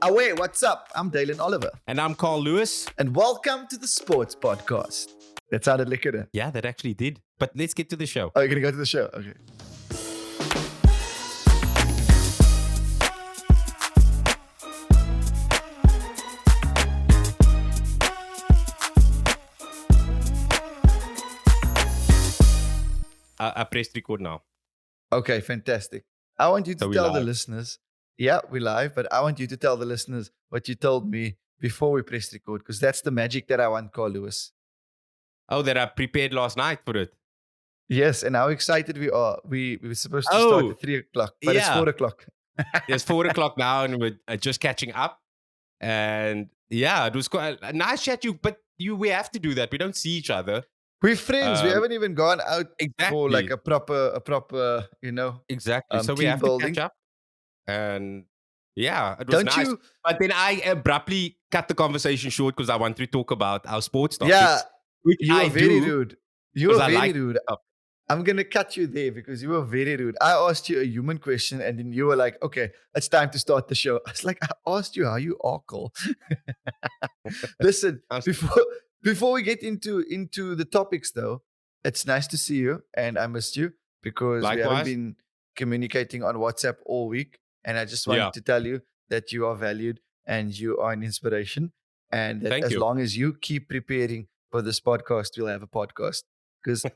Away, what's up? I'm Dalin Oliver. And I'm Carl Lewis. And welcome to the Sports Podcast. That sounded lekker. Yeah, that actually did. But let's get to the show. Oh, you're going to go to the show? Okay. I pressed record now. Okay, fantastic. I want you to tell the live. listeners, yeah, we're live, but I want you to tell the listeners what you told me before we pressed record, because that's the magic that I want, Carl Lewis. Oh, that I prepared last night for it. Yes, and how excited we are. We were supposed to start at 3 o'clock, but it's 4 o'clock. It's 4 o'clock now, and we're just catching up. And yeah, it was quite a nice chat. We have to do that. We don't see each other. We're friends. We haven't even gone out for like a proper, Exactly. So we have building. to catch up. And yeah, it was nice. But then I abruptly cut the conversation short because I wanted to talk about our sports topics. Yeah, you were very rude. You were very rude. Stuff. I'm going to cut you there because you were very rude. I asked you a human question and then you were like, okay, it's time to start the show. I was like, I asked you how you are, Cole. Listen, before we get into the topics though, it's nice to see you and I missed you because we haven't been communicating on WhatsApp all week. And I just wanted to tell you that you are valued and you are an inspiration. And that long as you keep preparing for this podcast, we'll have a podcast. Because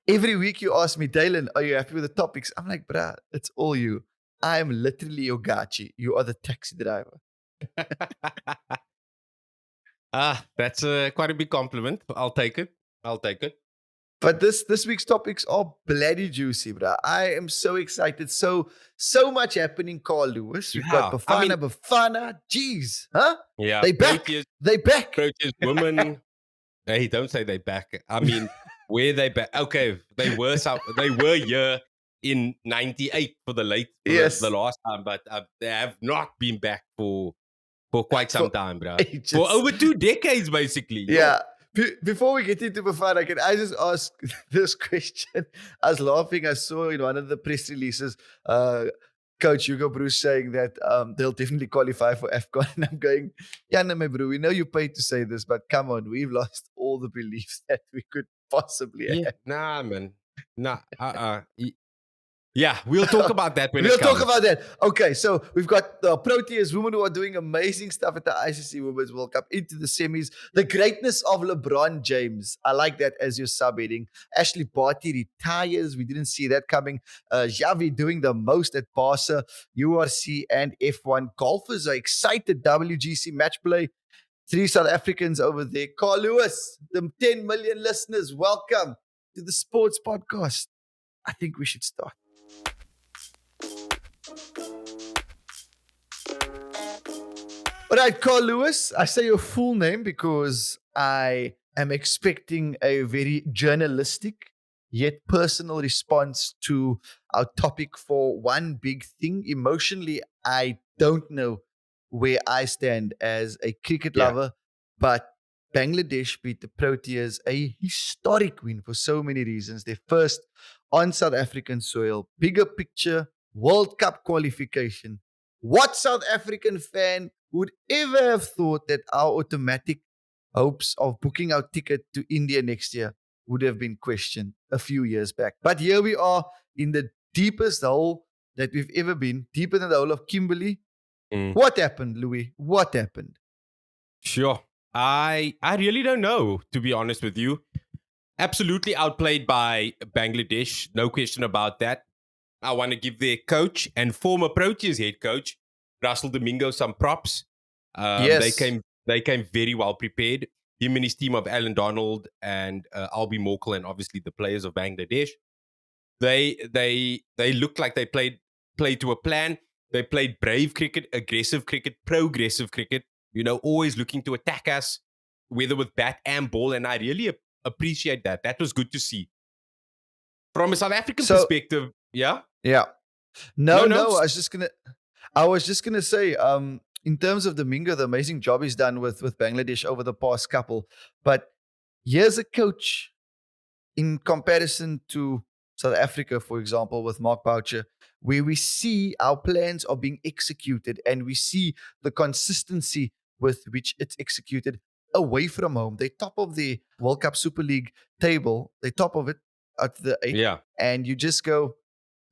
every week you ask me, Dalin, are you happy with the topics? I'm like, bruh, it's all you. I am literally your gachi. You are the taxi driver. That's quite a big compliment. I'll take it. But this week's topics are bloody juicy, bruh. I am so excited. So much happening, Carl Lewis. We've got Bafana. Jeez. Huh? Yeah. They back. Proteas Women. Hey, don't say they back. I mean, where they back? Okay, they were here in '98 for the last time, but they have not been back for quite some time, bro. For over 2 decades, basically. Yeah. Before we get into Bafana, can I just ask this question? I was laughing. I saw in one of the press releases, Coach Hugo Bruce saying that they'll definitely qualify for AFCON. And I'm going, yeah, no, my bro, we know you paid to say this, but come on, we've lost all the beliefs that we could possibly have. Nah, man. Nah, Yeah, we'll talk about that when we'll talk about that. Okay, so we've got the Proteas Women who are doing amazing stuff at the ICC Women's World Cup into the semis. The greatness of LeBron James. I like that as your subheading. Ashley Barty retires. We didn't see that coming. Xavi doing the most at Barca, URC and F1. Golfers are excited. WGC Match play. 3 South Africans over there. Carl Lewis, the 10 million listeners, welcome to the Sports Podcast. I think we should start. All right, Carl Lewis, I say your full name because I am expecting a very journalistic yet personal response to our topic for one big thing. Emotionally, I don't know where I stand as a cricket lover, but Bangladesh beat the Proteas, a historic win for so many reasons. Their first on South African soil, bigger picture, World Cup qualification. What South African fan would ever have thought that our automatic hopes of booking our ticket to India next year would have been questioned a few years back? But here we are in the deepest hole that we've ever been, deeper than the hole of Kimberley. What happened, Louis? What happened? Sure. I really don't know, to be honest with you. Absolutely outplayed by Bangladesh. No question about that. I want to give their coach and former Proteas head coach, Russell Domingo, some props. Yes. They came very well prepared. Him and his team of Alan Donald and Albie Morkel and obviously the players of Bangladesh. They looked like they played to a plan. They played brave cricket, aggressive cricket, progressive cricket. Always looking to attack us, whether with bat and ball. And I really appreciate that. That was good to see. From a South African perspective, yeah? Yeah. No, I was just gonna say, in terms of Domingo, the amazing job he's done with Bangladesh over the past couple. But here's a coach in comparison to South Africa, for example, with Mark Boucher, where we see our plans are being executed and we see the consistency with which it's executed away from home. They're top of the World Cup Super League table. They're top of it at the 8th. Yeah. And you just go,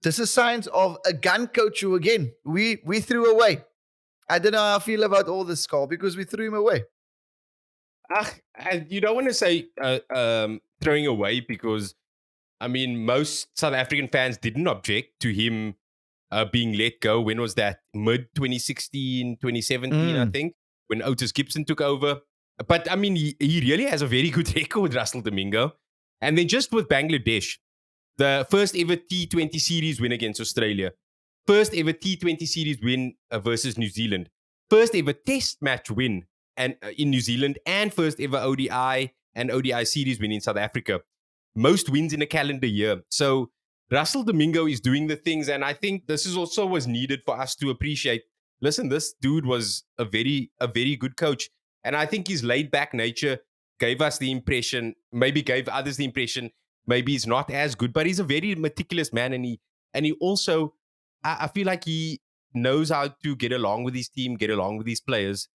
this is signs of a gun coach who, again, we threw away. I don't know how I feel about all this, Carl, because we threw him away. And you don't want to say throwing away, because I mean, most South African fans didn't object to him being let go. When was that? Mid 2016, 2017, I think, when Otis Gibson took over. But I mean, he really has a very good record with Russell Domingo. And then just with Bangladesh, the first ever T20 series win against Australia, first ever T20 series win versus New Zealand, first ever Test match win and in New Zealand, and first ever ODI and ODI series win in South Africa. Most wins in a calendar year. So Russell Domingo is doing the things, and I think this is also was needed for us to appreciate. Listen, this dude was a very good coach, and I think his laid back nature gave us the impression, maybe gave others the impression, maybe he's not as good, but he's a very meticulous man, and he also, I feel like he knows how to get along with his team, get along with his players.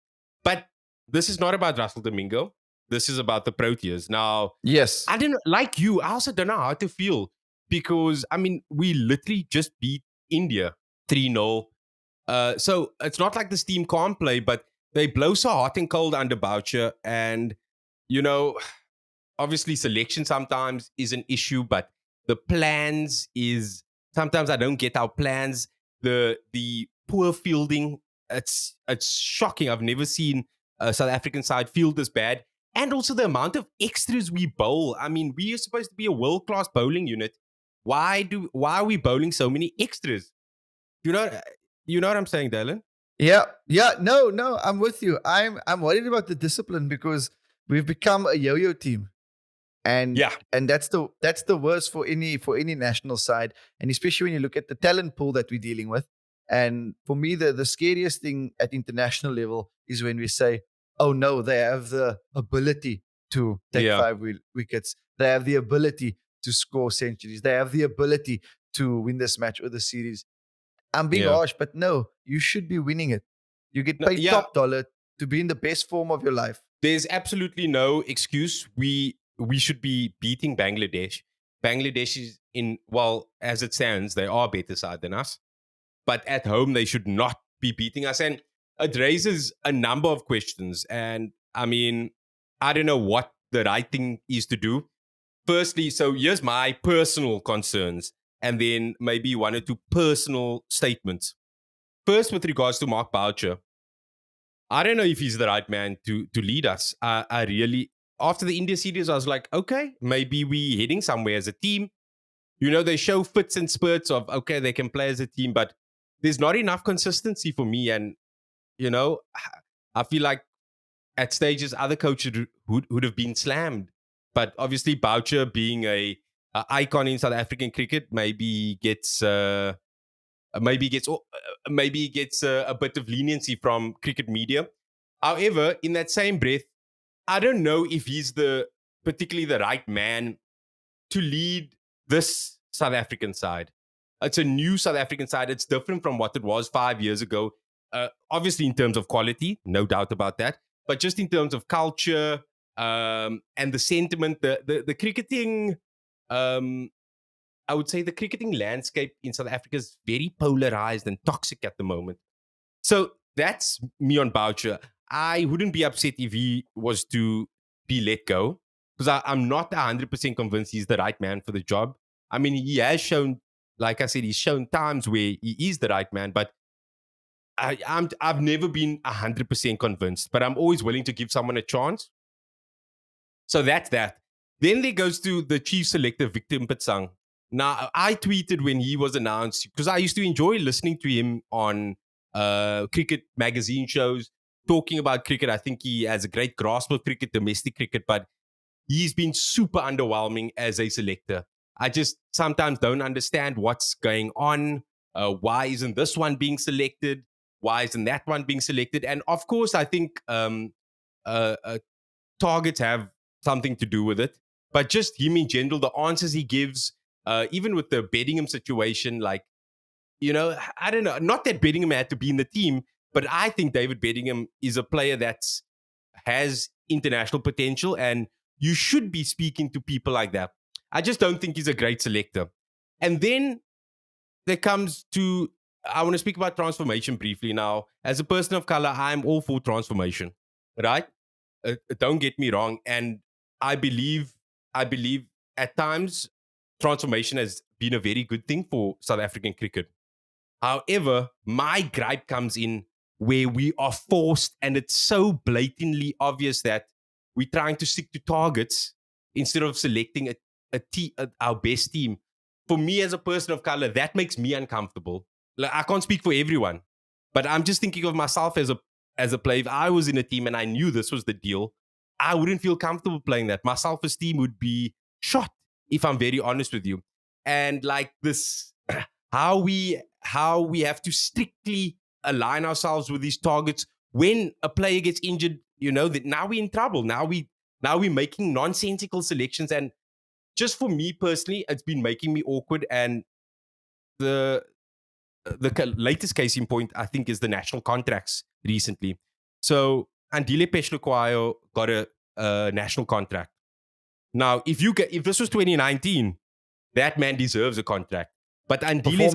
But this is not about Russell Domingo. This is about the Proteas. Now, yes, I don't know, like you, I also don't know how to feel, because I mean, we literally just beat India 3-0. So it's not like this team can't play, but they blow so hot and cold under Boucher. And, you know, obviously selection sometimes is an issue, but the plans is sometimes I don't get our plans. The poor fielding, it's shocking. I've never seen a South African side field this bad. And also the amount of extras we bowl. I mean, we are supposed to be a world-class bowling unit. Why are we bowling so many extras? You know what I'm saying, Dalin? yeah, no, I'm with you. I'm worried about the discipline because we've become a yo-yo team, and Yeah. that's the worst for any national side, and especially when you look at the talent pool that we're dealing with. And for me, the scariest thing at international level is when we say, "Oh no, they have the ability to take Yeah. 5 wickets. They have the ability to score centuries. They have the ability to win this match or the series." I'm being Yeah. harsh, but no, you should be winning it. You get No, paid yeah. top dollar to be in the best form of your life. There's absolutely no excuse. We should be beating Bangladesh. Bangladesh is as it stands, they are a better side than us. But at home, they should not be beating us. And it raises a number of questions. And I mean, I don't know what the right thing is to do. Firstly, so here's my personal concerns, and then maybe one or two personal statements. First, with regards to Mark Boucher, I don't know if he's the right man to lead us. I really, after the India series, I was like, okay, maybe we heading somewhere as a team. You know, they show fits and spurts of, okay, they can play as a team, but there's not enough consistency for me. And, you know, I feel like at stages, other coaches would have been slammed. But obviously, Boucher being a icon in South African cricket, maybe gets a bit of leniency from cricket media. However, in that same breath, I don't know if he's particularly the right man to lead this South African side. It's a new South African side. It's different from what it was 5 years ago. Obviously, in terms of quality, no doubt about that. But just in terms of culture and the sentiment, the cricketing, I would say the cricketing landscape in South Africa is very polarized and toxic at the moment. So that's me on Boucher. I wouldn't be upset if he was to be let go, because I'm not 100% convinced he's the right man for the job. I mean, he has shown, like I said, he's shown times where he is the right man, but I've never been 100% convinced, but I'm always willing to give someone a chance. So that's that. Then there goes to the chief selector, Victor Mpetsang. Now, I tweeted when he was announced, because I used to enjoy listening to him on cricket magazine shows, talking about cricket. I think he has a great grasp of cricket, domestic cricket, but he's been super underwhelming as a selector. I just sometimes don't understand what's going on. Why isn't this one being selected? Why isn't that one being selected? And of course, I think targets have something to do with it. But just him in general, the answers he gives, even with the Bedingham situation, like I don't know. Not that Bedingham had to be in the team, but I think David Bedingham is a player that has international potential, and you should be speaking to people like that. I just don't think he's a great selector. And then there comes to, I want to speak about transformation briefly now. As a person of color, I'm all for transformation, right? Don't get me wrong. And I believe, I believe at times transformation has been a very good thing for South African cricket. However, my gripe comes in where we are forced, and it's so blatantly obvious that we're trying to stick to targets instead of selecting our best team. For me, as a person of color, that makes me uncomfortable. Like, I can't speak for everyone, but I'm just thinking of myself as a player. If I was in a team and I knew this was the deal, I wouldn't feel comfortable playing that. My self-esteem would be shot, if I'm very honest with you. And like this, how we have to strictly align ourselves with these targets when a player gets injured, that now we're in trouble. Now we're making nonsensical selections. And just for me personally, it's been making me awkward. And the latest case in point, I think, is the national contracts recently. So Andile Peshluquayo got a national contract. Now, if this was 2019, that man deserves a contract. But Andile's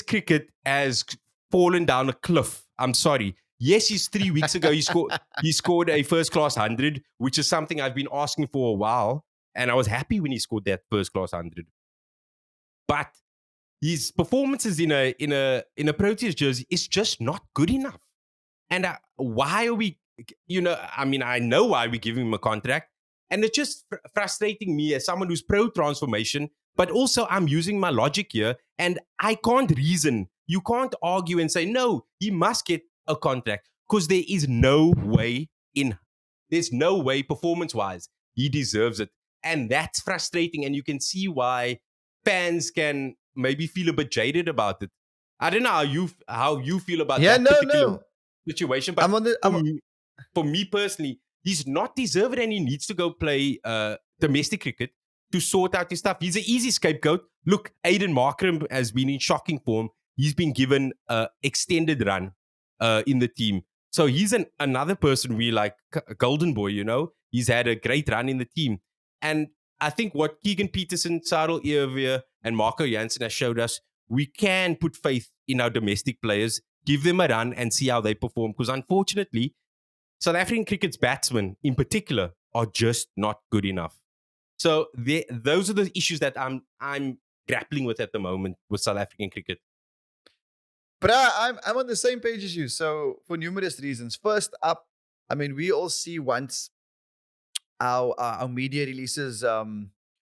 cricket has fallen down a cliff. I'm sorry. Yes, he's 3 weeks ago. He scored a first class 100, which is something I've been asking for a while, and I was happy when he scored that first class 100. But his performances in a Proteas jersey is just not good enough. And why are we? I know why we're giving him a contract, and it's just frustrating me as someone who's pro transformation. But also, I'm using my logic here, and I can't reason. You can't argue and say, no, he must get a contract, because there is no way there's no way performance-wise he deserves it. And that's frustrating, and you can see why fans can maybe feel a bit jaded about it. I don't know how you feel about that particular situation, but for me personally, he's not deserved, and he needs to go play domestic cricket to sort out his stuff. He's an easy scapegoat. Look, Aiden Markram has been in shocking form. He's been given an extended run in the team. So he's another person we like, golden boy, He's had a great run in the team. And I think what Keegan Peterson, Cyril Earvier, and Marco Jansen has showed us, we can put faith in our domestic players, give them a run and see how they perform. Because unfortunately, South African cricket's batsmen in particular are just not good enough. So those are the issues that I'm grappling with at the moment with South African cricket. But I'm on the same page as you. So for numerous reasons. First up, I mean, we all see once our media releases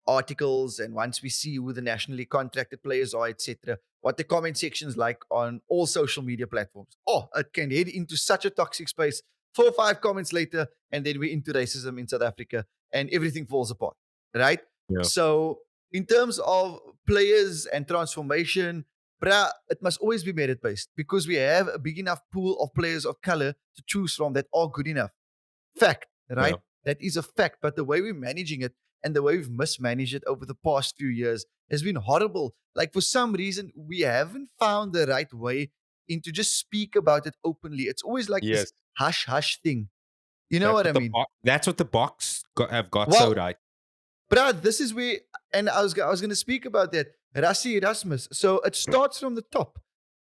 articles, and once we see who the nationally contracted players are, etc., what the comment section's like on all social media platforms. Oh, it can head into such a toxic space. 4 or 5 comments later, and then we're into racism in South Africa, and everything falls apart, right? Yeah. So in terms of players and transformation, it must always be merit-based, because we have a big enough pool of players of color to choose from that are good enough. Fact, right? Yeah. That is a fact. But the way we're managing it and the way we've mismanaged it over the past few years has been horrible. Like, for some reason, we haven't found the right way into just speak about it openly. It's always like this hush hush thing. You know what I mean? That's what the box have got so right. Brad, this is where, and I was going to speak about that. Rassie Erasmus. So it starts from the top.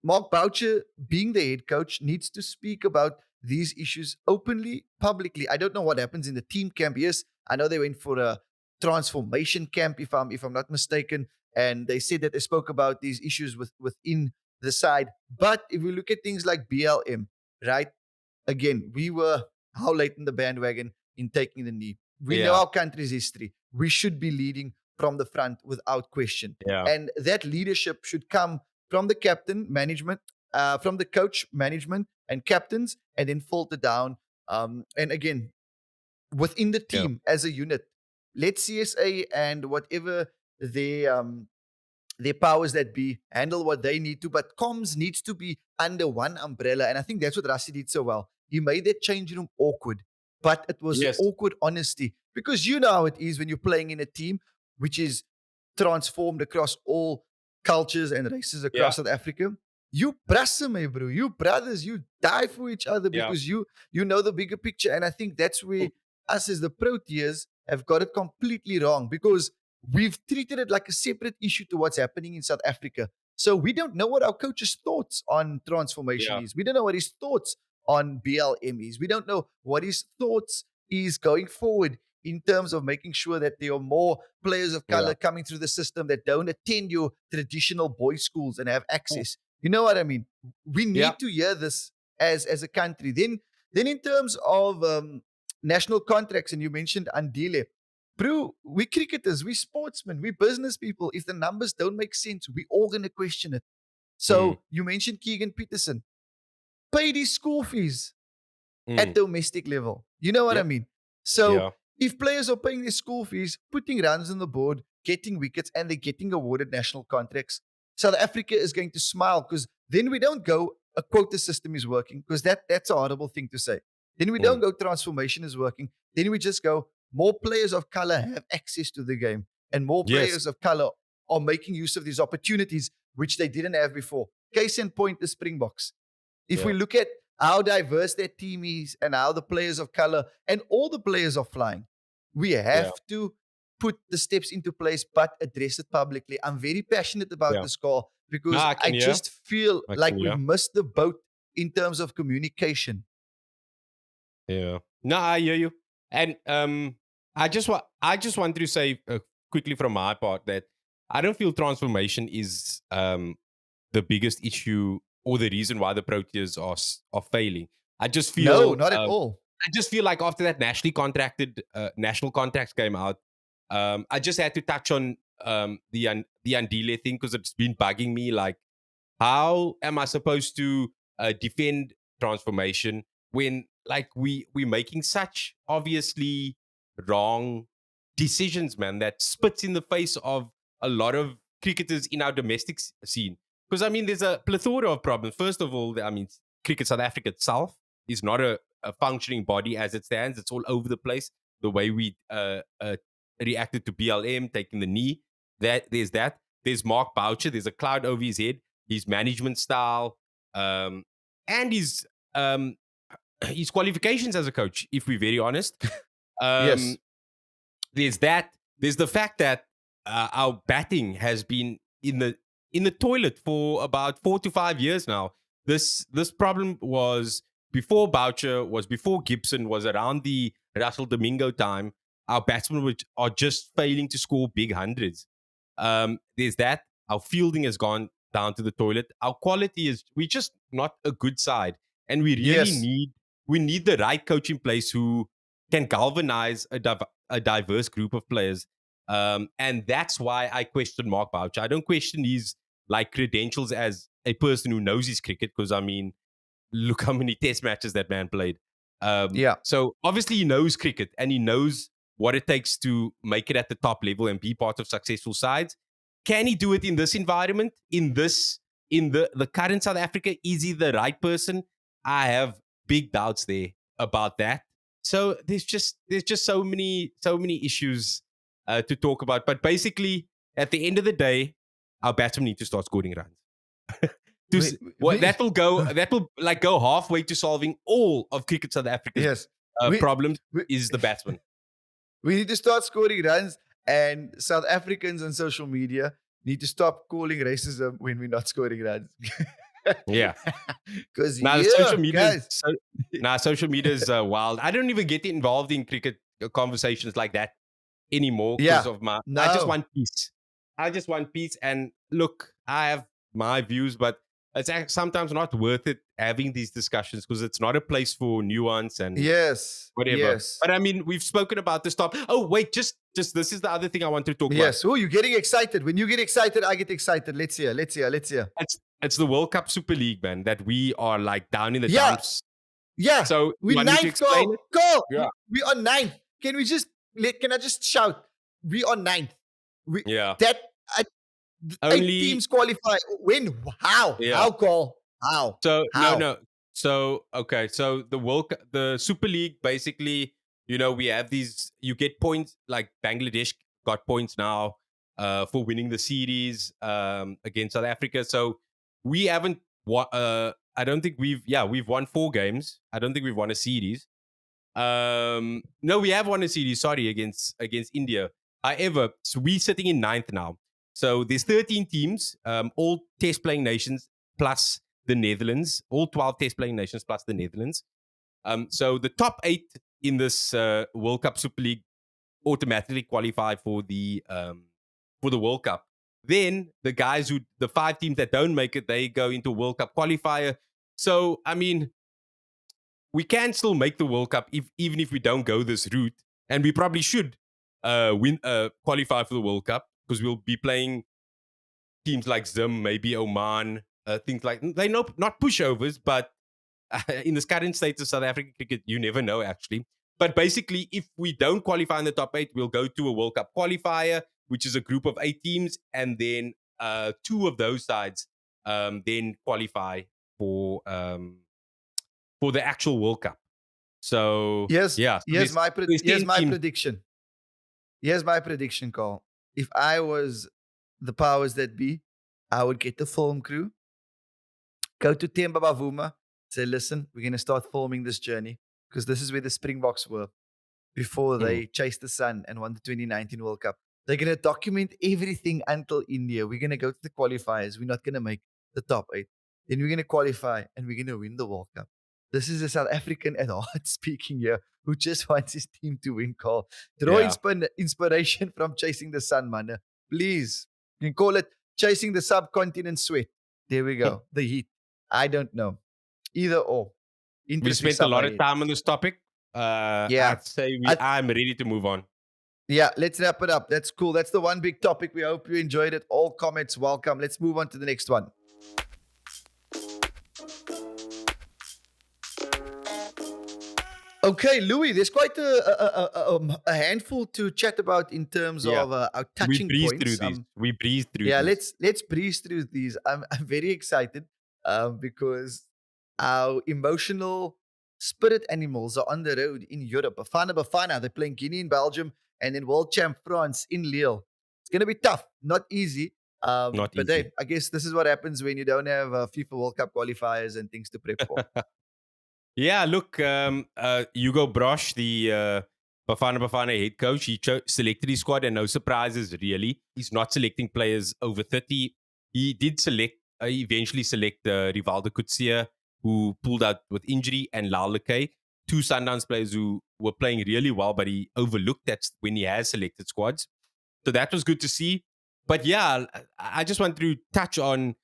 Mark Boucher, being the head coach, needs to speak about these issues openly, publicly. I don't know what happens in the team camp. Yes, I know they went for a transformation camp, if I'm not mistaken, and they said that they spoke about these issues within the side. But if we look at things like BLM, right? Again, we were how late in the bandwagon in taking the knee. We know our country's history. We should be leading from the front without question. Yeah. And that leadership should come from the captain, management, from the coach, management, and captains, and then filter down. And again, within the team as a unit, let CSA and whatever their powers that be handle what they need to. But comms needs to be under one umbrella. And I think that's what Rassie did so well. He made that change room awkward, but it was awkward honesty, because you know how it is when you're playing in a team which is transformed across all cultures and races across South Africa. You brassen, my bro. You brothers, you die for each other because you know the bigger picture. And I think that's where us as the Proteas have got it completely wrong, because we've treated it like a separate issue to what's happening in South Africa. So we don't know what our coach's thoughts on transformation is. We don't know what his thoughts on BLM is. We don't know what his thoughts is going forward in terms of making sure that there are more players of color coming through the system that don't attend your traditional boys' schools and have access. You know what I mean? We need to hear this as a country. Then in terms of national contracts, and you mentioned Andile, bro, we cricketers, we sportsmen, we business people. If the numbers don't make sense, we all going to question it. So you mentioned Keegan Peterson. Pay these school fees at domestic level. You know what I mean? So if players are paying their school fees, putting runs on the board, getting wickets, and they're getting awarded national contracts, South Africa is going to smile, because then we don't go, a quota system is working, because that's a horrible thing to say. Then we don't go, transformation is working. Then we just go, more players of color have access to the game, and more players of color are making use of these opportunities, which they didn't have before. Case in point, the Springboks. If we look at how diverse their team is and how the players of color and all the players are flying, we have to put the steps into place, but address it publicly. I'm very passionate about this call, because I just feel like we've missed the boat in terms of communication. Yeah. No, I hear you. And I just wanted to say quickly from my part that I don't feel transformation is the biggest issue or the reason why the Proteas are failing. I just feel no, not at all. I just feel like after that national contracts came out, I just had to touch on the Andile thing, because it's been bugging me. Like, how am I supposed to defend transformation when, like, we're making such obviously wrong decisions, man, that spits in the face of a lot of cricketers in our domestic scene? Because I mean, there's a plethora of problems. First of all, I mean, Cricket South Africa itself is not a functioning body as it stands. It's all over the place. The way we reacted to BLM taking the knee, there's Mark Boucher. There's a cloud over his head. His management style, and his qualifications as a coach, if we're very honest. Yes. There's that. There's the fact that our batting has been in the toilet for about 4 to 5 years now. This problem was before Boucher, was before Gibson, was around the Russell Domingo time. Our batsmen are just failing to score big hundreds. There's that. Our fielding has gone down to the toilet. Our quality is, we're just not a good side, and we really need the right coach in place who can galvanize a diverse group of players. And that's why I question Mark Boucher. I don't question his like credentials as a person who knows his cricket, because I mean, look how many test matches that man played. So obviously he knows cricket, and he knows what it takes to make it at the top level and be part of successful sides. Can he do it in this environment? In the current South Africa, is he the right person? I have big doubts there about that. So there's just so many issues to talk about. But basically, at the end of the day, our batsmen need to start scoring runs. That will like go halfway to solving all of Cricket South Africa's problems. Is the batsman. We need to start scoring runs, and South Africans on social media need to stop calling racism when we're not scoring runs. Yeah, because social media is wild. I don't even get involved in cricket conversations like that anymore because of my. No. I just want peace. And look, I have my views, but it's sometimes not worth it having these discussions, because it's not a place for nuance and whatever. Yes. But I mean, we've spoken about this topic. Oh wait, just this is the other thing I want to talk about. Yes. Oh, you're getting excited. When you get excited, I get excited. Let's hear. It's the World Cup Super League, man, that we are like down in the dumps. Yeah. So we're ninth. Go. Yeah. We are ninth. Can I just shout? We are ninth. Only 8 teams qualify. When? How? Yeah. How, call? How? So no. So okay. So the Super League, basically, we have these. You get points. Like Bangladesh got points now. for winning the series against South Africa. So we haven't won. I don't think we've won 4 games. I don't think we've won a series. No, we have won a series. Sorry, against India. However, so we're sitting in 9th now. So there's 13 teams, all test playing nations plus the Netherlands, all 12 test playing nations plus the Netherlands. So the top 8 in this World Cup Super League automatically qualify for the World Cup. Then the 5 teams that don't make it, they go into World Cup qualifier. So I mean, we can still make the World Cup even if we don't go this route, and we probably should qualify for the World Cup because we'll be playing teams like Zim, maybe Oman, things like they know not pushovers, but in this current state of South African cricket, you never know actually. But basically, if we don't qualify in the top 8, we'll go to a World Cup qualifier, which is a group of 8 teams, and then 2 of those sides then qualify for the actual World Cup. So Here's yeah, here's my there's 10 teams. prediction. Here's my prediction, Carl. If I was the powers that be, I would get the film crew, go to Themba Bavuma, say, listen, we're going to start filming this journey because this is where the Springboks were before they chased the sun and won the 2019 World Cup. They're going to document everything until India. We're going to go to the qualifiers. We're not going to make the top 8. Then we're going to qualify and we're going to win the World Cup. This is a South African at heart speaking here who just wants his team to win, Carl. Draw inspiration from chasing the sun, man. Please. You can call it chasing the subcontinent sweat. There we go. The heat. I don't know. Either or. We spent a lot of time on this topic. I'd say I'm ready to move on. Yeah, let's wrap it up. That's cool. That's the one big topic. We hope you enjoyed it. All comments welcome. Let's move on to the next one. Okay, Louis, there's quite a handful to chat about in terms of our touching points. We breezed through these. Yeah, let's breeze through these. I'm very excited because our emotional spirit animals are on the road in Europe. Bafana, they're playing Guinea in Belgium, and then world champ France in Lille. It's going to be tough, not easy. But hey, I guess this is what happens when you don't have FIFA World Cup qualifiers and things to prep for. Yeah, look, Hugo Brosh, the Bafana head coach, he selected his squad, and no surprises really. He's not selecting players over 30. He did eventually select Rivaldo Kutsia, who pulled out with injury, and Lal Lekay, 2 Sundowns players who were playing really well, but he overlooked that when he has selected squads. So that was good to see. But yeah, I just want to touch on,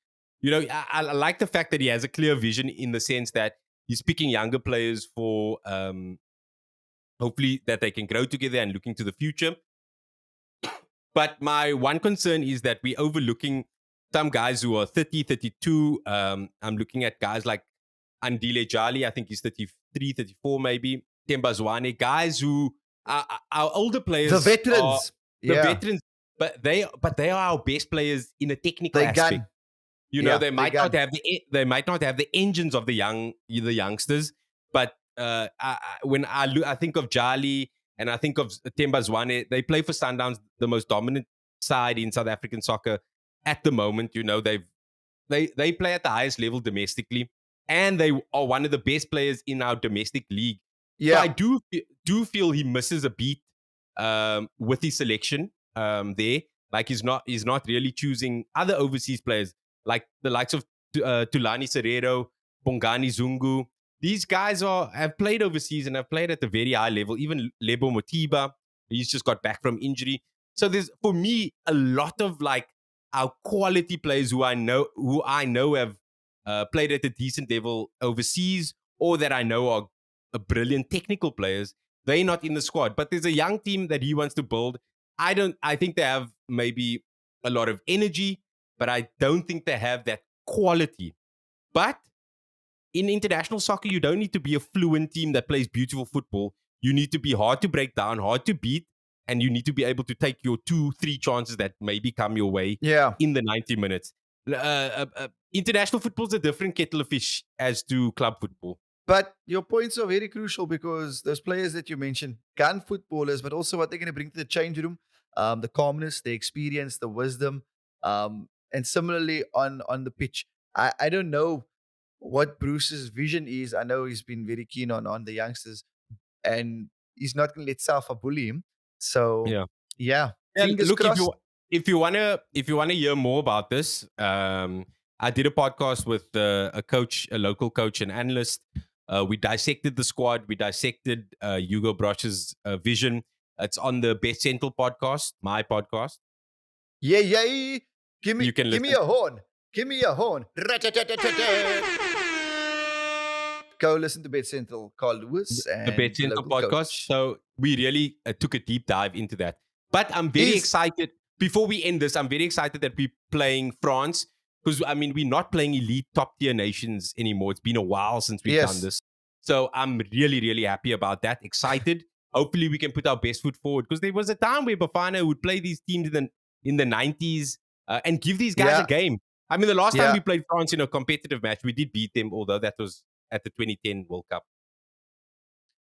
I like the fact that he has a clear vision in the sense that he's picking younger players for hopefully that they can grow together and looking to the future. But my one concern is that we're overlooking some guys who are 30, 32. I'm looking at guys like Andile Jali, I think he's 33, 34 maybe. Themba Zwane, guys who are older players. The veterans. Veterans, but they are our best players in a technical aspect. They might not have the engines of the youngsters, but when I think of Jali and I think of Themba Zwane, they play for Sundowns, the most dominant side in South African soccer at the moment. They play at the highest level domestically, and they are one of the best players in our domestic league. Yeah, so I do feel he misses a beat with his selection there. Like he's not really choosing other overseas players like the likes of Tulani Serero, Bongani Zungu. These guys have played overseas and have played at a very high level. Even Lebo Motiba, he's just got back from injury. So there's, for me, a lot of like our quality players who I know have played at a decent level overseas, or that I know are brilliant technical players. They're not in the squad, but there's a young team that he wants to build. I think they have maybe a lot of energy, but I don't think they have that quality. But in international soccer, you don't need to be a fluent team that plays beautiful football. You need to be hard to break down, hard to beat, and you need to be able to take your 2-3 chances that maybe come your way in the 90 minutes. International football is a different kettle of fish as to club football. But your points are very crucial because those players that you mentioned, gun footballers, but also what they're going to bring to the change room. the calmness, the experience, the wisdom, and similarly on the pitch. I don't know what Bruce's vision is. I know he's been very keen on the youngsters, and he's not going to let Saffa bully him. So Yeah. yeah, Yeah, fingers look, crossed. if you wanna hear more about this, I did a podcast with a coach, a local coach, and analyst. We dissected the squad. We dissected Hugo Broch's vision. It's on the Bet Central podcast, my podcast. Yeah, yeah. You can Give me listen. a horn. Give me a horn. Go listen to Bet Central, Carl Lewis The Bet and the Central local podcast. coach. So we really took a deep dive into that. But I'm very Is excited. Before we end this, I'm very excited that we're playing France because I mean we're not playing elite top tier nations anymore. It's been a while since we've done yes. this. So I'm really, really happy about that. Excited. Hopefully we can put our best foot forward because there was a time where Bafana would play these teams in the 90s and give these guys a Yeah. game. I mean, the last time Yeah. we played France in a competitive match, we did beat them, although that was at the 2010 World Cup.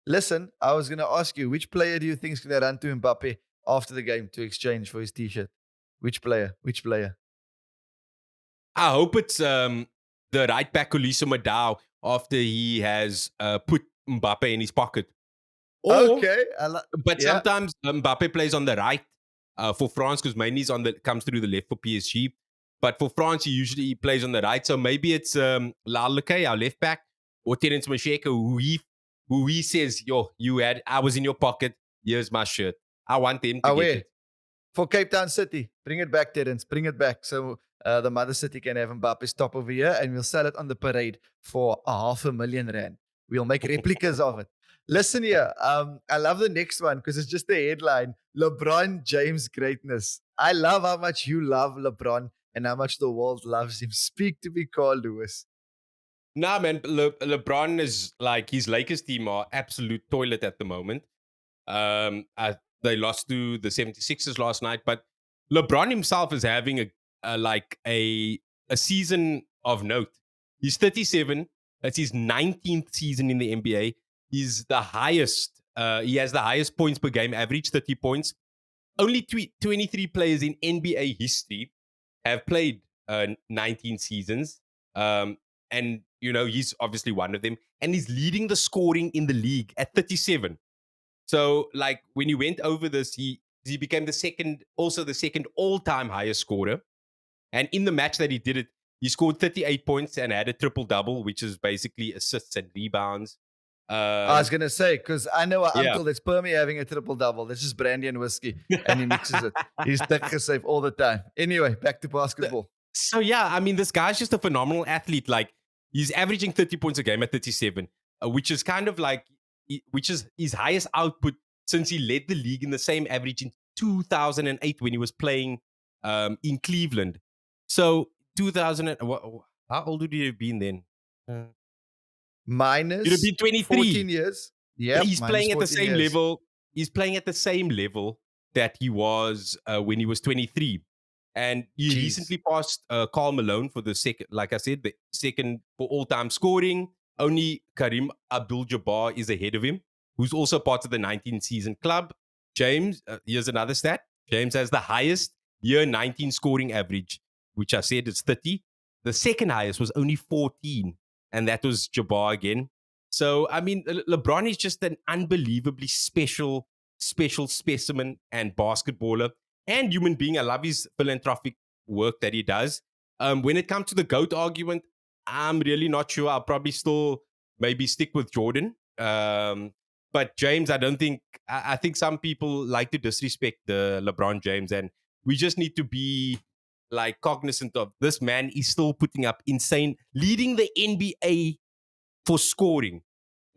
Listen, I was going to ask you, which player do you think is going to run to Mbappe after the game to exchange for his T-shirt? Which player? Which player? I hope it's the right back Olisa Madao after he has put Mbappe in his pocket. Or, Okay. but Yeah. sometimes Mbappe plays on the right for France because mainly he's comes through the left for PSG. But for France, he usually plays on the right. So maybe it's Laleke, our left back, or Terence Masheka, who he says, yo, I was in your pocket. Here's my shirt. I want them to get Away. it. For Cape Town City. Bring it back, Terence. Bring it back. So the mother city can have Mbappe stop over here and we'll sell it on the parade for R500,000. We'll make replicas of it. Listen here. I love the next one because it's just the headline. LeBron James greatness. I love how much you love LeBron and how much the world loves him. Speak to me, Carl Lewis. Nah, man, LeBron is like his Lakers team are absolute toilet at the moment. They lost to the 76ers last night, but LeBron himself is having a season of note. He's 37. That's his 19th season in the NBA. He's the highest. He has the highest points per game average, 30 points. Only 23 players in NBA history have played 19 seasons. And, he's obviously one of them. And he's leading the scoring in the league at 37. So, like, when he went over this, he became the second all-time highest scorer. And in the match that he did it, he scored 38 points and had a triple-double, which is basically assists and rebounds. I was going to say, because I know an Yeah. uncle that's per me having a triple-double. This is brandy and whiskey, and he mixes it. He's safe all the time. Anyway, back to basketball. So, yeah, I mean, this guy's just a phenomenal athlete. Like, he's averaging 30 points a game at 37, which is kind of like, which is his highest output since he led the league in the same average in 2008 when he was playing in Cleveland. So, 2000, how old would you have been then? Minus You'd have been 23. 14 years. Yeah, He's playing at the same years. level. He's playing at the same level that he was when he was 23. And he recently passed Karl Malone for the second, like I said, the second for all-time scoring. Only Kareem Abdul-Jabbar is ahead of him, who's also part of the 19-season club. James, here's another stat. James has the highest year 19 scoring average, which I said is 30. The second highest was only 14, and that was Jabbar again. So, I mean, LeBron is just an unbelievably special specimen and basketballer and human being. I love his philanthropic work that he does. When it comes to the GOAT argument, I'm really not sure. I'll probably still maybe stick with Jordan. But James, I think some people like to disrespect the LeBron James, and we just need to be like cognizant of this man is still putting up insane, leading the NBA for scoring.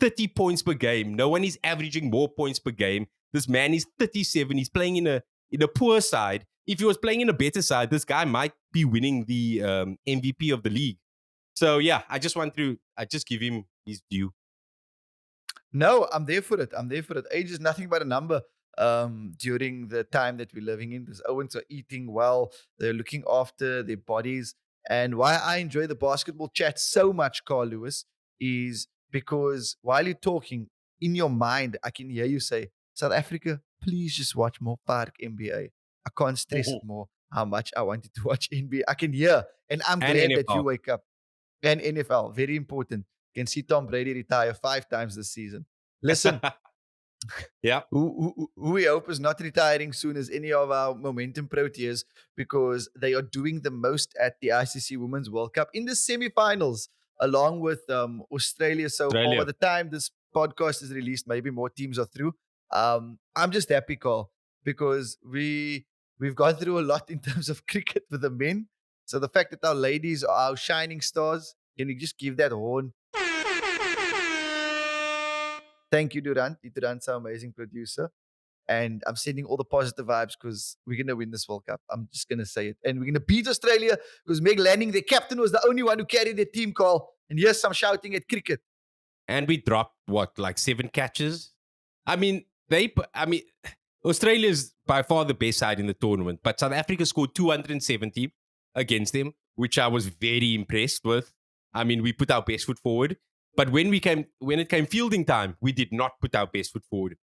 30 points per game. No one is averaging more points per game. This man is 37. He's playing in a poor side. If he was playing in a better side, this guy might be winning the MVP of the league. So yeah, I just give him his due. No, I'm there for it. Age is nothing but a number. During the time that we're living in, these Owens are eating well. They're looking after their bodies. And why I enjoy the basketball chat so much, Carl Lewis, is because while you're talking, in your mind, I can hear you say, South Africa, please just watch more Park NBA. I can't stress it more how much I wanted to watch NBA. I can hear, and I'm And glad that you NFL. wake up. And NFL, very important. Can see Tom Brady retire 5 times this season. Listen, Yeah. who we hope is not retiring soon as any of our momentum Proteas, because they are doing the most at the ICC Women's World Cup in the semifinals, along with Australia so far. By Australia. the time this podcast is released, maybe more teams are through. I'm just happy, Carl, because we've gone through a lot in terms of cricket with the men. So the fact that our ladies are our shining stars, can you just give that horn? Thank you, Durant. Durant's our amazing producer. And I'm sending all the positive vibes because we're going to win this World Cup. I'm just going to say it. And we're going to beat Australia because Meg Lanning, their captain, was the only one who carried their team, call. And yes, I'm shouting at cricket. And we dropped, like 7 catches? I mean, Australia's by far the best side in the tournament, but South Africa scored 270 against them, which I was very impressed with. I mean, we put our best foot forward. But when it came fielding time, we did not put our best foot forward.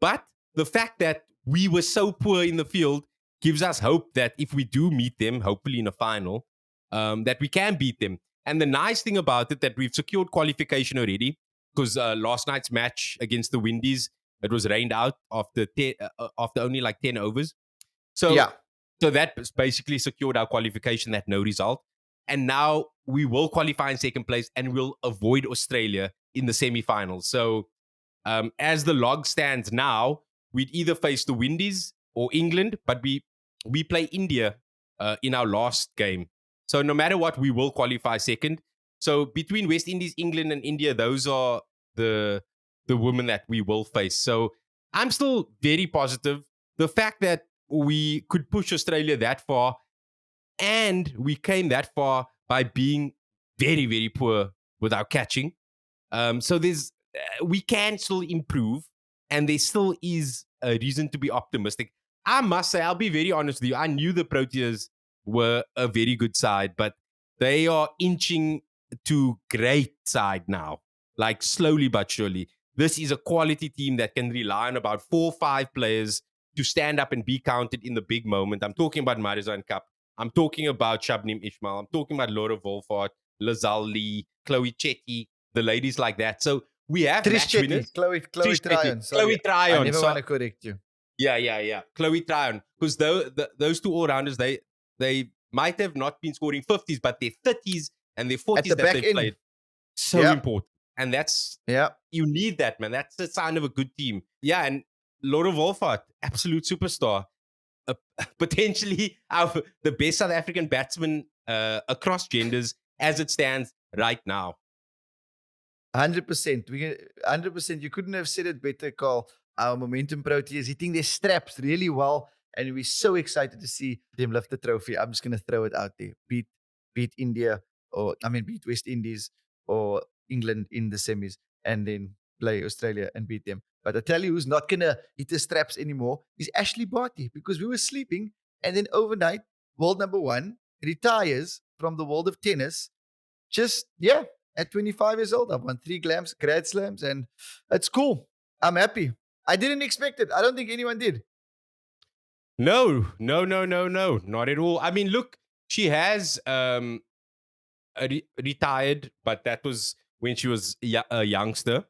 But the fact that we were so poor in the field gives us hope that if we do meet them, hopefully in a final, that we can beat them. And the nice thing about it that we've secured qualification already, because last night's match against the Windies, it was rained out after only like 10 overs. So, Yeah. So that basically secured our qualification at no result. And now we will qualify in second place and we'll avoid Australia in the semi-finals. So as the log stands now, we'd either face the Windies or England, but we play India in our last game. So no matter what, we will qualify second. So between West Indies, England, and India, those are the women that we will face. So I'm still very positive. The fact that we could push Australia that far, and we came that far by being very, very poor with our catching. So we can still improve, and there still is a reason to be optimistic. I must say, I'll be very honest with you. I knew the Proteas were a very good side, but they are inching to great side now, like slowly but surely. This is a quality team that can rely on about 4 or 5 players to stand up and be counted in the big moment. I'm talking about Marizan Cup. I'm talking about Shabnim Ismail. I'm talking about Laura Wolfart, Lazal Lee, Chloe Chetty, the ladies like that. So we have Trish match Chetty, winners. Chloe Trish Tryon. Chetty, Sorry, Chloe Tryon. I never So, want to correct you. yeah. Chloe Tryon. Because those two all-rounders, they might have not been scoring 50s, but their 30s and their 40s At the that back they end. played, so important. And yeah, you need that, man. That's the sign of a good team. Yeah, and Laura Wolfart, absolute superstar. Potentially the best South African batsman across genders as it stands right now. 100%. 100%. You couldn't have said it better, Carl. Our momentum Proteas hitting their straps really well, and we're so excited to see them lift the trophy. I'm just going to throw it out there. Beat India, beat West Indies or England in the semis, and then play Australia and beat them. But I tell you who's not going to hit the straps anymore is Ashley Barty, because we were sleeping, and then overnight, world number 1 retires from the world of tennis. At 25 years old, I've won 3 Grand Slams, and it's cool. I'm happy. I didn't expect it. I don't think anyone did. No, not at all. I mean, look, she has retired, but that was when she was a youngster.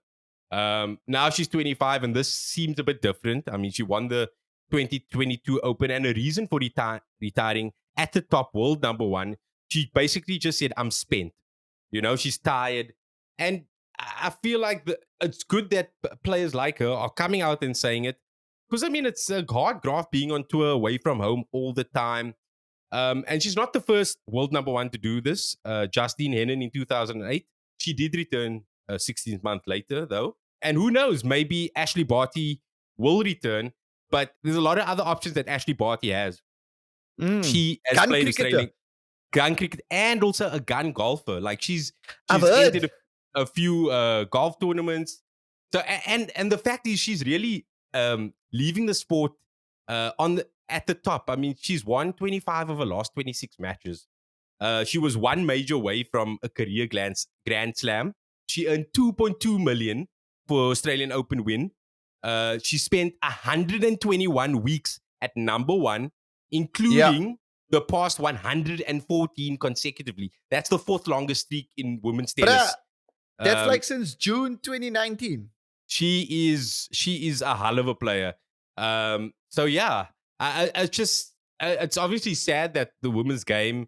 Now she's 25, and this seems a bit different. I mean, she won the 2022 Open, and a reason for retiring at the top, world number 1, she basically just said, I'm spent. She's tired. And I feel like it's good that players like her are coming out and saying it. Because, I mean, it's a hard graft being on tour away from home all the time. And she's not the first world number 1 to do this. Justine Henin in 2008. She did return 16th month later, though. And who knows, maybe Ashley Barty will return. But there's a lot of other options that Ashley Barty has. She has played Australian gun cricket and also a gun golfer. Like she's entered a few golf tournaments. So and the fact is she's really leaving the sport at the top. I mean, she's won 25 of her last 26 matches. She was one major away from a career Grand Slam. She earned 2.2 million for Australian Open win. She spent 121 weeks at number 1 including the past 114 consecutively. That's the fourth longest streak in women's tennis. That's like since June 2019. She is a hell of a player. So yeah, I just it's obviously sad that the women's game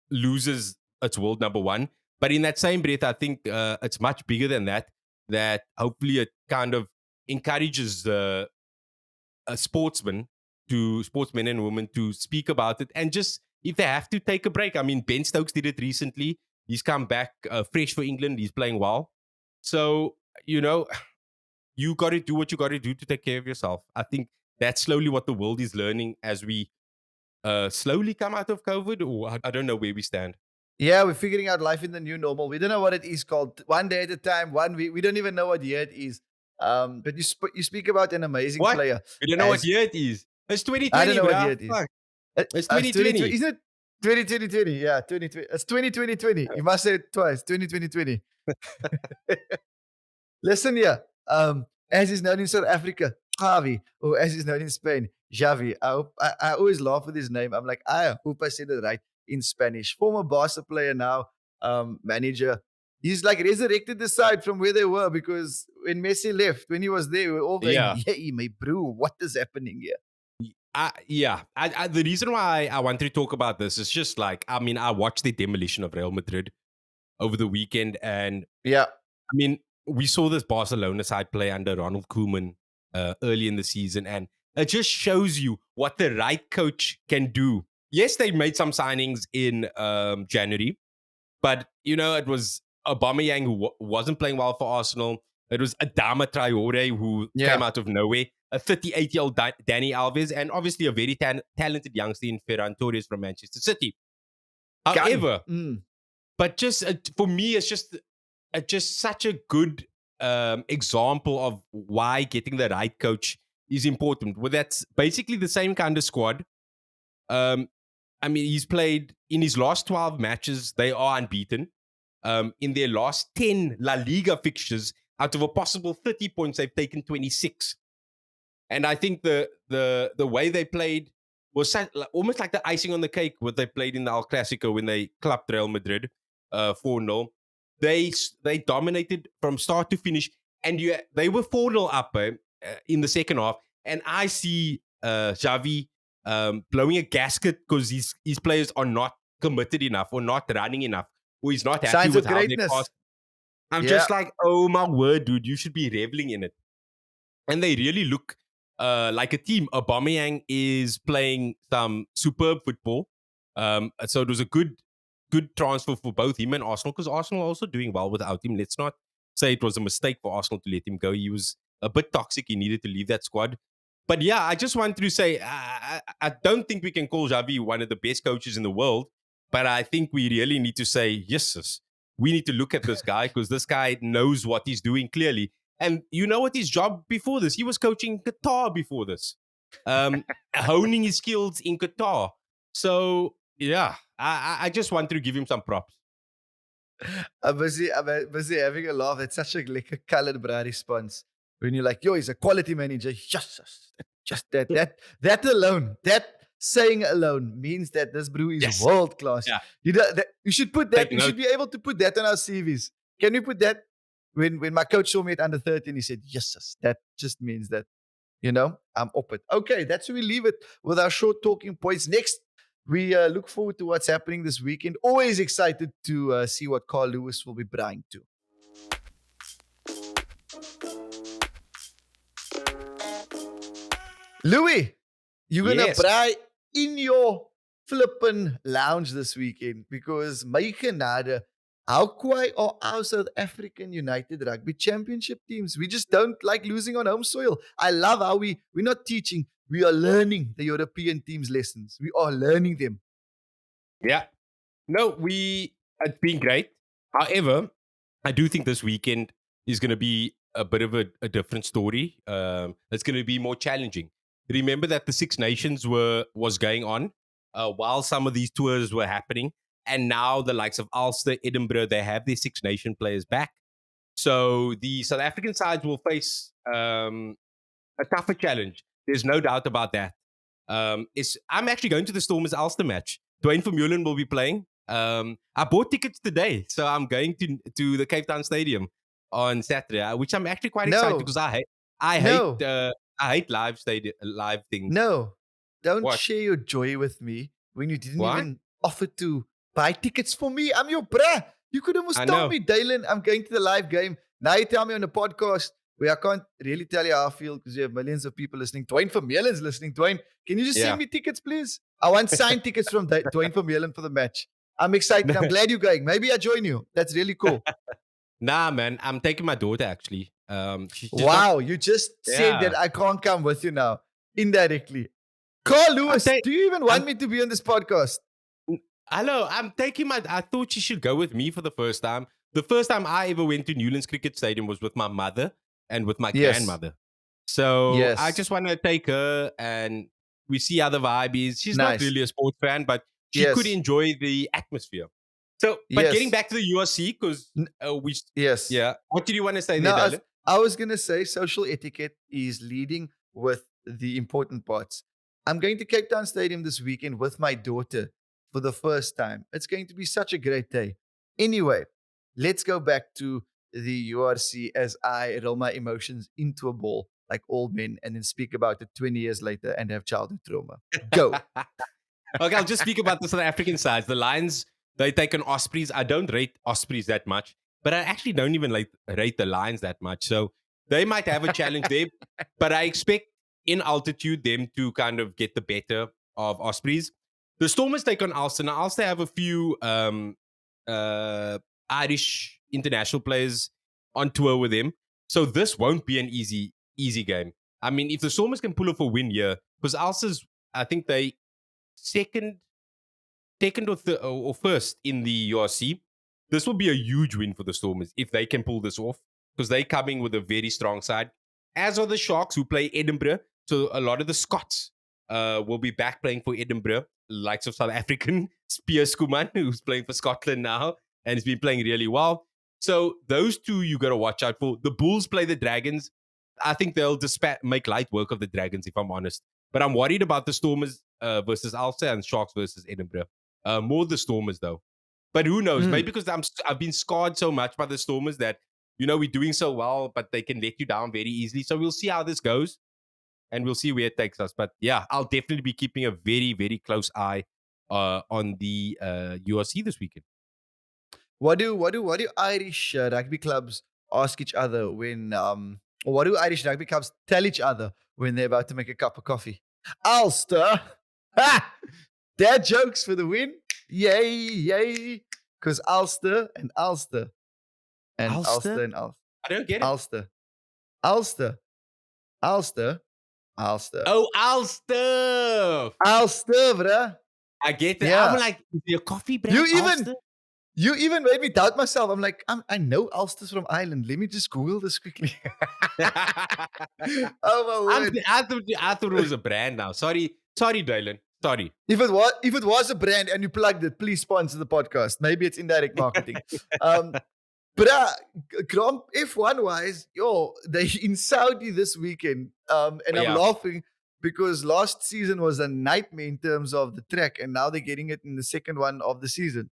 loses its world number one, but in that same breath, I think it's much bigger than that. That hopefully it kind of encourages sportsmen and women to speak about it, and just if they have to take a break. I mean, Ben Stokes did it recently. He's come back fresh for England. He's playing well. So, you got to do what you got to do to take care of yourself. I think that's slowly what the world is learning as we slowly come out of COVID. Or I don't know where we stand. Yeah, we're figuring out life in the new normal. We don't know what it is called. One day at a time, 1 week. We don't even know what year it is. But you speak about an amazing What? player. We don't know what year it is. It's 2020. I don't know what bro. year it is. Fuck. It's 2020. Isn't it 2020? Yeah, 2020. It's 2020. You must say it twice. 2020. Listen here. As is known in South Africa, Xavi, or as is known in Spain, Xavi. I always laugh with his name. I'm like, I hope I said it right in Spanish. Former Barca player now, manager. He's like resurrected the side from where they were, because when Messi left, when he was there, we were all going, yeah, my bro, what is happening here? The reason why I wanted to talk about this is just like, I mean, I watched the demolition of Real Madrid over the weekend, and yeah, I mean, we saw this Barcelona side play under Ronald Koeman early in the season, and it just shows you what the right coach can do. Yes, they made some signings in January, but it was Aubameyang who wasn't playing well for Arsenal. It was Adama Traore who came out of nowhere. A 38-year-old Dani Alves, and obviously a very talented youngster in Ferran Torres from Manchester City. However, but just for me, it's just such a good example of why getting the right coach is important. Well, that's basically the same kind of squad. I mean, he's played in his last 12 matches, they are unbeaten. In their last 10 La Liga fixtures, out of a possible 30 points, they've taken 26. And I think the way they played was almost like the icing on the cake, what they played in the El Clasico when they clapped Real Madrid 4-0. They dominated from start to finish, and they were 4-0 up in the second half. And I see Xavi blowing a gasket because his players are not committed enough, or not running enough, or he's not happy Signs with of how they greatness. pass. I'm just like, oh my word, dude, you should be reveling in it. And they really look like a team. Aubameyang is playing some superb football. So it was a good transfer for both him and Arsenal, because Arsenal are also doing well without him. Let's not say it was a mistake for Arsenal to let him go. He was a bit toxic. He needed to leave that squad. But yeah, I just wanted to say, I don't think we can call Xavi one of the best coaches in the world, but I think we really need to say, yes, we need to look at this guy, because this guy knows what he's doing clearly. And you know what his job before this? He was coaching Qatar before this, honing his skills in Qatar. So yeah, I just wanted to give him some props. I'm busy having a laugh. It's such a colored bra response. When you're like, yo, he's a quality manager. Yes, just that alone, that saying alone means that this brew is world class. Yeah. You should put that. You should be able to put that on our CVs. Can we put that? When my coach saw me at under 13, he said, yes, that just means that, I'm up it. Okay, that's where we leave it with our short talking points. Next, we look forward to what's happening this weekend. Always excited to see what Carl Lewis will be bringing to. Louis, you're going to braai in your flippin' lounge this weekend, because my genade, how quite are our South African United Rugby Championship teams? We just don't like losing on home soil. I love how we're not teaching, we are learning the European teams' lessons. We are learning them. Yeah. No, it's been great. However, I do think this weekend is going to be a bit of a different story. It's going to be more challenging. Remember that the Six Nations was going on while some of these tours were happening. And now the likes of Ulster, Edinburgh, they have their Six Nation players back. So the South African sides will face a tougher challenge. There's no doubt about that. I'm actually going to the Stormers Ulster match. Dwayne Vermeulen will be playing. I bought tickets today, so I'm going to the Cape Town Stadium on Saturday, which I'm actually quite excited No, because I hate no, I hate live things. no. Don't What? share your joy with me when you didn't Why? even offer to buy tickets for me. I'm your bruh. You could almost I tell know. me, Dalin, I'm going to the live game. Now you tell me on the podcast where I can't really tell you how I feel because you have millions of people listening. Dwayne Vermeulen's listening. Dwayne, can you just Yeah. send me tickets, please? I want signed tickets from Dwayne Vermeulen for the match. I'm excited. I'm glad you're going. Maybe I join you. That's really cool. Nah, man. I'm taking my daughter actually. She's just not. Wow, you just said Yeah. that I can't come with you now indirectly. Carl I'm Lewis, taking. do you even want me to be on this podcast? Hello, I'm taking my. I thought she should go with me for the first time. The first time I ever went to Newlands Cricket Stadium was with my mother and with my Yes. grandmother. So I Yes. just want to take her and we see how the vibe is. She's not Nice. really a sports fan, but she could Yes. enjoy the atmosphere. So, but getting Yes. back to the URC, because Yes. yeah. What did you want to say there, No, Dylan? I was going to say social etiquette is leading with the important parts. I'm going to Cape Town Stadium this weekend with my daughter for the first time. It's going to be such a great day. Anyway, let's go back to the URC as I roll my emotions into a ball like all men and then speak about it 20 years later and have childhood trauma. Go. Okay, I'll just speak about the South African sides. The Lions, they take on Ospreys. I don't rate Ospreys that much, but I actually don't even rate the Lions that much. So they might have a challenge there, but I expect in altitude them to kind of get the better of Ospreys. The Stormers take on Ulster. Now, Ulster have a few uh, Irish international players on tour with them. So this won't be an easy game. I mean, if the Stormers can pull off a win here, because Ulster's, I think they second or first in the URC. This will be a huge win for the Stormers if they can pull this off because they're coming with a very strong side. As are the Sharks who play Edinburgh. So a lot of the Scots will be back playing for Edinburgh, likes of South African Piers Skuman, who's playing for Scotland now and has been playing really well. So those two you got to watch out for. The Bulls play the Dragons. I think they'll make light work of the Dragons, if I'm honest. But I'm worried about the Stormers versus Ulster and Sharks versus Edinburgh. More the Stormers though. But who knows? Maybe because I've been scarred so much by the Stormers that we're doing so well, but they can let you down very easily. So we'll see how this goes, and we'll see where it takes us. But yeah, I'll definitely be keeping a very very close eye on the URC this weekend. What do Irish rugby clubs ask each other when or what do Irish rugby clubs tell each other when they're about to make a cup of coffee? Ulster. Ha! Dad jokes for the win. Yay, yay. Because Ulster and Ulster and Ulster and Ulster. I don't get it. Ulster. Ulster. Ulster. Ulster. Oh, Ulster. Ulster, bruh. I get it. Yeah. I'm like, is there a coffee brand? You even made me doubt myself. I'm like, I know Ulster's from Ireland. Let me just Google this quickly. Oh my word. I thought it was a brand now. Sorry, Dylan. Sorry. If it was a brand and you plugged it, please sponsor the podcast. Maybe it's indirect marketing. But F1 wise, they in Saudi this weekend. And I'm laughing because last season was a nightmare in terms of the track, and now they're getting it in the second one of the season.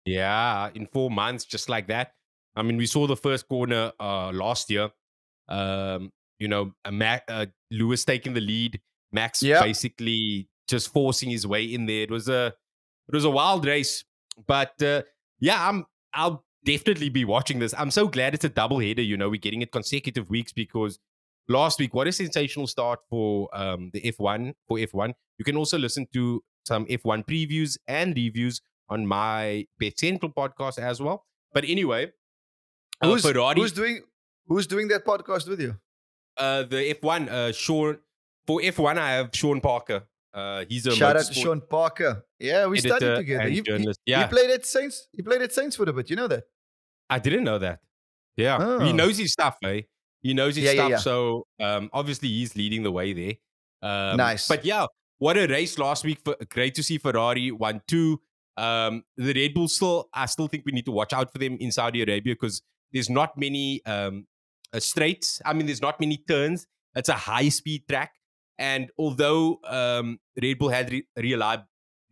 Yeah, in 4 months, just like that. I mean, we saw the first corner last year. Lewis taking the lead, Max basically just forcing his way in there. It was a wild race, but I'll definitely be watching this. I'm so glad it's a double header. We're getting it consecutive weeks because last week, what a sensational start for the F1 for F1. You can also listen to some F1 previews and reviews on my Bet Central podcast as well. But anyway, Ferrari. Who's doing that podcast with you? The F1, Sean. For F1, I have Sean Parker. He's a shout out to Sean Parker. Yeah, we studied together. He played at Saints. He played at Saints for a bit. You know that? I didn't know that. Yeah, He knows his stuff, eh? He knows his stuff. Yeah. So obviously he's leading the way there. Nice. But yeah, what a race last week. Great to see Ferrari 1-2. The Red Bull I still think we need to watch out for them in Saudi Arabia because there's not many straights. I mean, there's not many turns. It's a high speed track. And although Red Bull had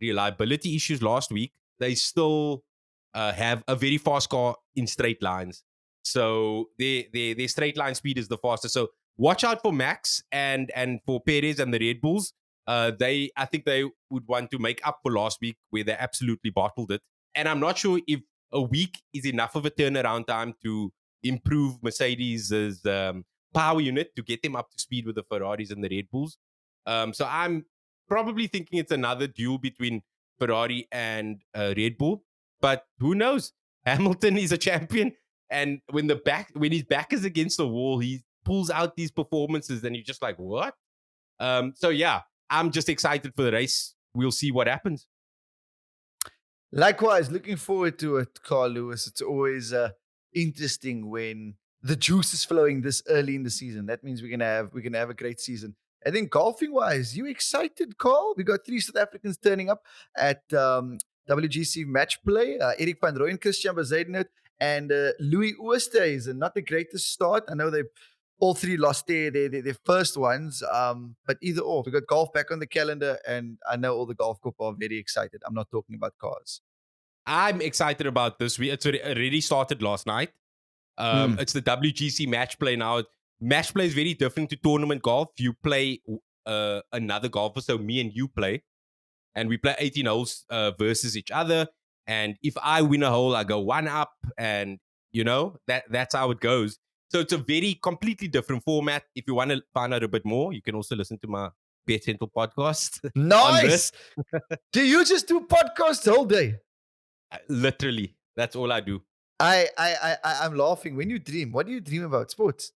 reliability issues last week, they still have a very fast car in straight lines. So their straight line speed is the fastest. So watch out for Max and for Perez and the Red Bulls. I think they would want to make up for last week where they absolutely bottled it. And I'm not sure if a week is enough of a turnaround time to improve Mercedes' power unit to get them up to speed with the Ferraris and the Red Bulls. So I'm probably thinking it's another duel between Ferrari and Red Bull. But who knows? Hamilton is a champion, and when his back is against the wall, he pulls out these performances, and you're just like, what? So yeah, I'm just excited for the race. We'll see what happens. Likewise, looking forward to it, Carl Lewis. It's always interesting when the juice is flowing this early in the season. That means we're gonna have a great season. And then golfing wise, you excited, Carl? We got 3 South Africans turning up at WGC Match play. Erik van Rooyen, Christian Bezuidenhout, and Louis Oosthuizen. Not the greatest start. I know they all 3 lost their first ones. But either or, we got golf back on the calendar, and I know all the golf corp are very excited. I'm not talking about cars. I'm excited about this. It's already started last night. It's the WGC Match play now. Match play is very different to tournament golf. You play another golfer, so me and you play, and we play 18 holes versus each other. And if I win a hole, I go 1 up, and that's how it goes. So it's a very completely different format. If you want to find out a bit more, you can also listen to my Bet Central podcast. Nice. Do you just do podcasts all day? Literally, that's all I do. I'm laughing. When you dream, what do you dream about? Sports?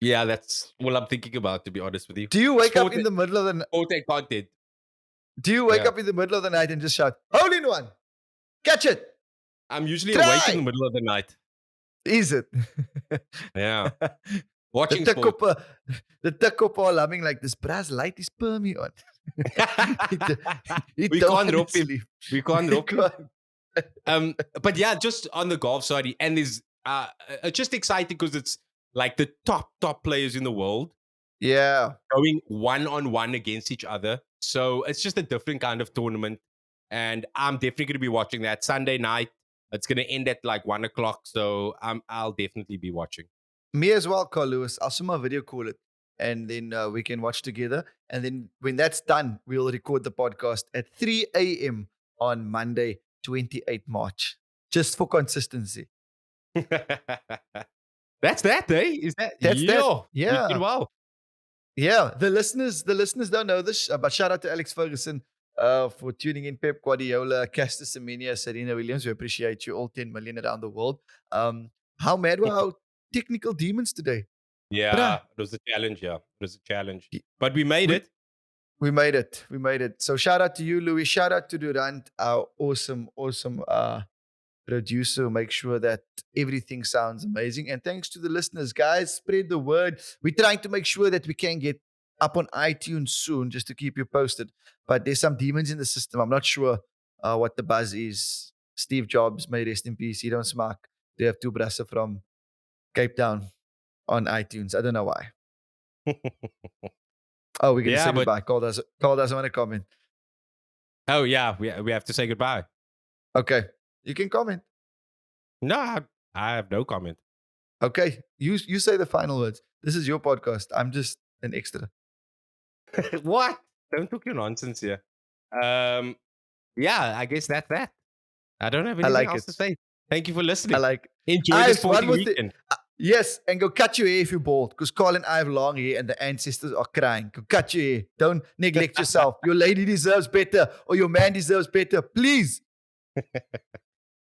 Yeah, that's all I'm thinking about, to be honest with you. Do you wake up in the middle of the night? Sport and content. Do you wake up in the middle of the night and just shout, "Hole in one, catch it"? I'm usually awake in the middle of the night. Is it? Yeah. Watching sport. The Takopa humming like this brass light is permy on. We can't rope him. We can't rope him. But yeah, just on the golf side, and there's just exciting because it's like the top players in the world. Yeah. Going 1-on-1 against each other. So it's just a different kind of tournament. And I'm definitely going to be watching that Sunday night. It's going to end at like 1 o'clock. So I'll definitely be watching. Me as well, Carl Lewis. I'll send my video call it. And then we can watch together. And then when that's done, we'll record the podcast at 3 a.m. on Monday, 28 March. Just for consistency. That's that, eh? Is that? That's that. Yeah. You did well. Yeah. The listeners don't know this, but shout out to Alex Ferguson for tuning in. Pep Guardiola, Castor Semenya, Serena Williams. We appreciate you all 10 million around the world. How mad were our technical demons today? Yeah, it was a challenge. Yeah, it was a challenge. But we made it. We made it. We made it. So shout out to you, Louis. Shout out to Durant, our awesome producer. Make sure that everything sounds amazing. And thanks to the listeners, guys. Spread the word. We're trying to make sure that we can get up on iTunes soon, just to keep you posted. But there's some demons in the system. I'm not sure what the buzz is. Steve Jobs, may rest in peace. He don't smack. They have 2 brassen from Cape Town on iTunes. I don't know why. Oh, we're going to say goodbye. Carl doesn't want to comment. Oh, yeah. We have to say goodbye. Okay. You can comment. No, I have no comment. Okay. You say the final words. This is your podcast. I'm just an extra. What? Don't talk your nonsense here. Yeah, I guess that's that. I don't have anything else to say. Thank you for listening. I like it. Enjoy the sporting weekend. Yes, and go cut your hair if you're bald, because Carl and I have long hair and the ancestors are crying. Go cut your hair. Don't neglect yourself. Your lady deserves better, or your man deserves better. Please.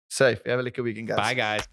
Safe. Have a liquor weekend, guys. Bye, guys.